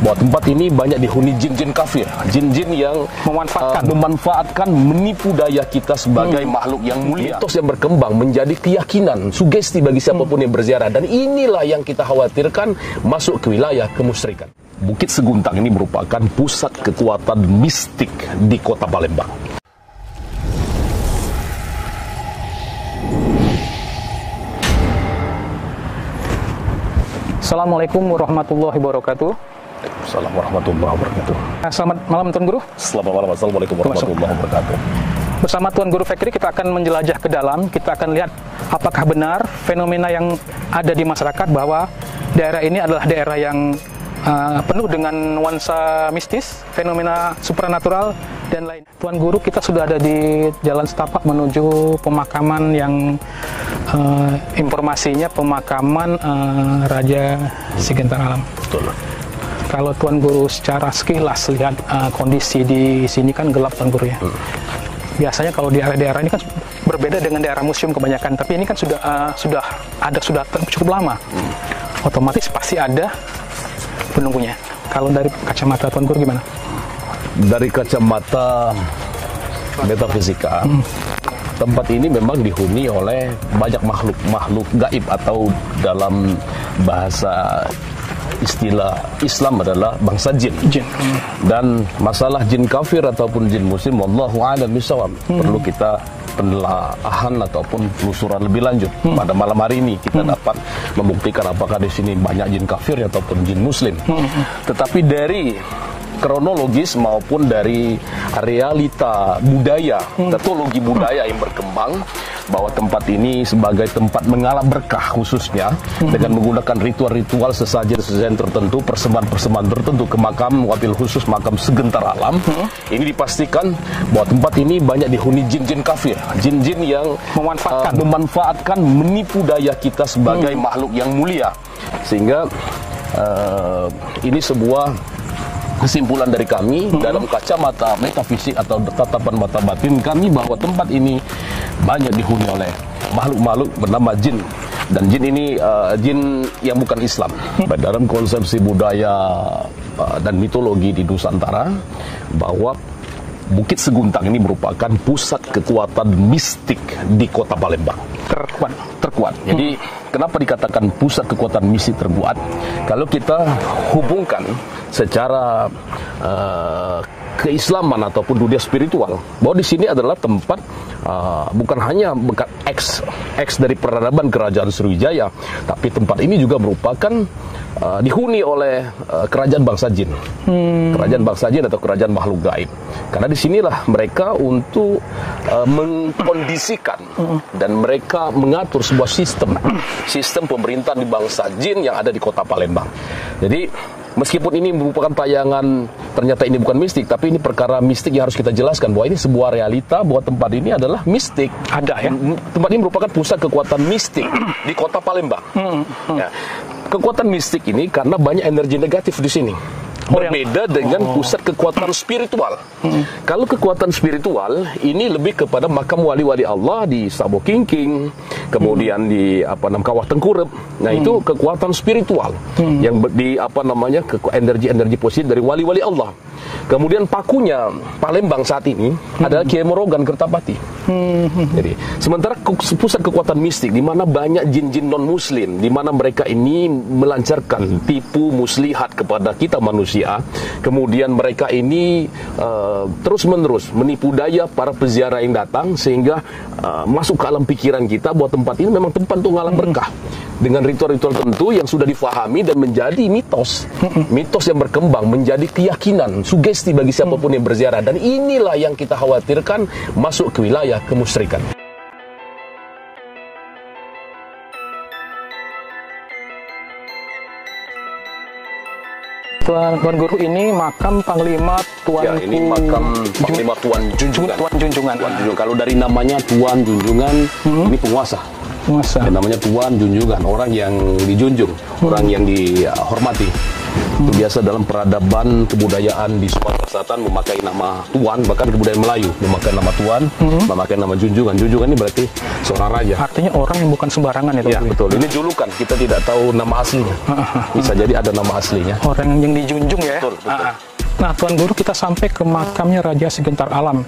bahwa tempat ini banyak dihuni jin-jin kafir, jin-jin yang memanfaatkan, menipu daya kita sebagai makhluk yang mulia. Mitos yang berkembang menjadi keyakinan, sugesti bagi siapapun yang berziarah, dan inilah yang kita khawatirkan masuk ke wilayah kemusyrikan. Bukit Seguntang ini merupakan pusat kekuatan mistik di kota Palembang. Assalamualaikum warahmatullahi wabarakatuh. Assalamualaikum warahmatullahi wabarakatuh. Selamat malam Tuan Guru. Selamat malam. Assalamualaikum warahmatullahi wabarakatuh. Bersama Tuan Guru Fikri kita akan menjelajah ke dalam. Kita akan lihat apakah benar fenomena yang ada di masyarakat bahwa daerah ini adalah daerah yang penuh dengan nuansa mistis, fenomena supranatural dan lain. Tuan Guru, kita sudah ada di Jalan Setapak menuju pemakaman yang informasinya pemakaman Raja Sigentar Alam. Betul. Kalau Tuan Guru secara sekilas lihat kondisi di sini kan gelap Tuan Guru ya. Biasanya kalau di daerah-daerah ini kan berbeda dengan daerah museum kebanyakan, tapi ini kan sudah cukup lama. Otomatis pasti ada penunggunya. Kalau dari kacamata Tuan Guru gimana? Dari kacamata metafisika, tempat ini memang dihuni oleh banyak makhluk gaib, atau dalam bahasa istilah Islam adalah bangsa jin. Dan masalah jin kafir ataupun jin muslim, wallahu a'lam bishawab, perlu kita penelaahan ataupun telusuran lebih lanjut. Pada malam hari ini kita dapat membuktikan apakah di sini banyak jin kafir ataupun jin muslim. Tetapi dari kronologis maupun dari realita budaya, teknologi budaya yang berkembang, bahwa tempat ini sebagai tempat mengalah berkah khususnya dengan menggunakan ritual-ritual sesajen tertentu, persembahan-persembahan tertentu ke makam, wabil khusus makam Segentar Alam. Ini dipastikan bahwa tempat ini banyak dihuni jin-jin kafir, jin-jin yang memanfaatkan, menipu daya kita sebagai makhluk yang mulia. Sehingga ini sebuah kesimpulan dari kami dalam kacamata metafisik atau tatapan mata batin kami, bahwa tempat ini banyak dihuni oleh makhluk-makhluk bernama jin. Dan jin ini jin yang bukan Islam. Dalam konsepsi budaya dan mitologi di Nusantara, bahwa Bukit Seguntang ini merupakan pusat kekuatan mistik di kota Palembang. Terkuat. Jadi kenapa dikatakan pusat kekuatan mistik terkuat? Kalau kita hubungkan secara keislaman ataupun dunia spiritual, bahwa di sini adalah tempat bukan hanya bekas eks dari peradaban kerajaan Sriwijaya, tapi tempat ini juga merupakan dihuni oleh kerajaan bangsa jin, kerajaan bangsa jin atau kerajaan makhluk gaib. Karena disinilah mereka untuk mengkondisikan dan mereka mengatur sebuah sistem pemerintahan di bangsa jin yang ada di kota Palembang. Jadi meskipun ini merupakan tayangan, ternyata ini bukan mistik, tapi ini perkara mistik yang harus kita jelaskan, bahwa ini sebuah realita, bahwa tempat ini adalah mistik. Ada ya. Tempat ini merupakan pusat kekuatan mistik di kota Palembang. Ya. Kekuatan mistik ini karena banyak energi negatif di sini. Berbeda dengan pusat kekuatan spiritual. Kalau kekuatan spiritual ini lebih kepada makam wali-wali Allah di Sabo Kingking, kemudian di Kawah Tengkurep. Nah, itu kekuatan spiritual yang di energi positif dari wali-wali Allah. Kemudian pakunya Palembang saat ini adalah Kiai Morogan Kertapati. Jadi, sementara pusat kekuatan mistik di mana banyak jin-jin non-muslim, di mana mereka ini melancarkan tipu muslihat kepada kita manusia. Kemudian mereka ini terus-menerus menipu daya para peziarah yang datang, sehingga masuk ke alam pikiran kita bahwa tempat ini memang tempat untuk ngalah berkah dengan ritual-ritual tertentu yang sudah difahami dan menjadi mitos yang berkembang menjadi keyakinan, sugesti bagi siapapun yang berziarah, dan inilah yang kita khawatirkan masuk ke wilayah kemusyrikan. Tuan Guru, ini makam Panglima Tuan. Ya, ini makam Panglima Tuan Junjungan. Tuan Junjungan. Kalau dari namanya Tuan Junjungan, ini penguasa. Namanya Tuan Junjungan, orang yang dijunjung, orang yang dihormati. Itu biasa dalam peradaban kebudayaan di Sumatera Selatan memakai nama tuan, bahkan kebudayaan Melayu memakai nama tuan, memakai nama junjungan. Junjungan ini berarti seorang raja. Artinya orang yang bukan sembarangan itu. Ya, betul. Ini julukan, kita tidak tahu nama aslinya. Bisa jadi ada nama aslinya. Orang yang dijunjung ya. Betul, betul. Nah, Tuan Guru, kita sampai ke makamnya Raja Sigentar Alam.